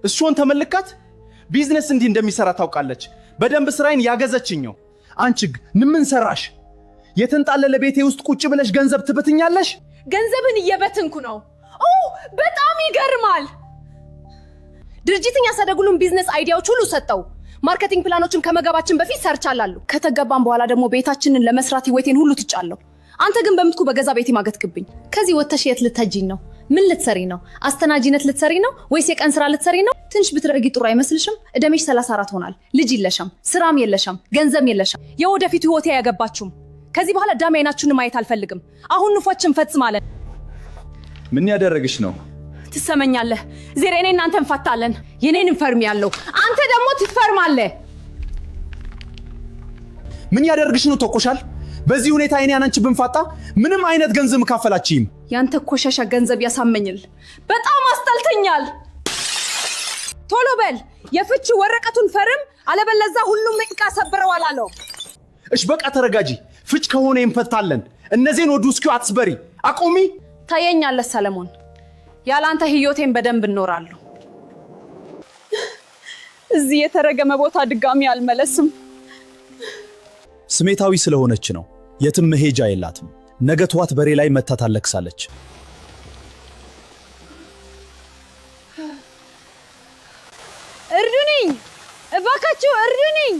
እሷን ተመልካት ቢዝነስ እንዲህ እንደሚሰራ ታውቃለች። በደንብ ስራዬን ያገዘችኝ ነው። አንቺ ምን ሰራሽ? የተንጣለለ ቤቴ ውስጥ ቁጭ ብለሽ ገንዘብ ትበትኛለሽ? ገንዘብን እየበትንኩ ነው። በጣም ይገርማል። ድርጅትን ያሳደጉልን ቢዝነስ አይዲያዎች ሁሉ ሰጠው። ማርኬቲንግ ፕላኖችን ከመገባችን በፊት ሰርቻለሁ። ከተገባን በኋላ ደግሞ ቤታችንን ለመስራት ህይወቴን ሁሉ ትጫለሁ። አንተ ግን በምትኩ በገዛ ቤቴ ማገትክብኝ። ከዚህ ወተሽ የት ልትሄጂኝ ነው? ምን ልትሰሪ ነው? አስተናጂነት ልትሰሪ ነው ወይስ የቀን ስራ ልትሰሪ ነው? ትንሽ ብትረጊ ጥሩ አይመስልሽም? እደሜሽ 34 ሆናል። ልጅ የለሽም፣ ስራም የለሽም፣ ገንዘብ የለሽም። የወደፊቱ ህይወቴ አያገባችሁም። ከዚህ በኋላ ዳም አይናችሁን ማየት አልፈልግም። አሁን ንፎችን ፈጽማለን። ምን ያደረግሽ ነው? ትሰመኛለህ? ዜሬ እኔ እናንተ እንፋታለን። የኔን ፈርም ያለው አንተ ደግሞ ትፈርማለህ። ምን ያደርግሽ ነው? ተቆሻል። በዚህ ሁኔታ እኔ አንቺ ብንፋታ ምንም አይነት ገንዘብ መካፈላችሁም። ያንተ ኮሻሻ ገንዘብ ያሳመኝል። በጣም አስጠልተኛል። ቶሎ በል የፍቺ ወረቀቱን ፈርም፣ አለበለዛ ሁሉም ዕቃ ሰብረዋል አለው። እሺ በቃ ተረጋጂ። ፍች ከሆነ እንፈታለን። እነዚህን ወዱ እስኪው አትስበሪ። አቆሚ። ታየኛለህ ሰለሞን፣ ያላንተ ህይወቴን በደንብ እኖራለሁ። እዚህ የተረገመ ቦታ ድጋሚ አልመለስም። ስሜታዊ ስለሆነች ነው። የትም መሄጃ የላትም። ነገ ጧት በሬ ላይ መታ ታለቅሳለች። እርዱኝ፣ እባካችሁ እርዱኝ።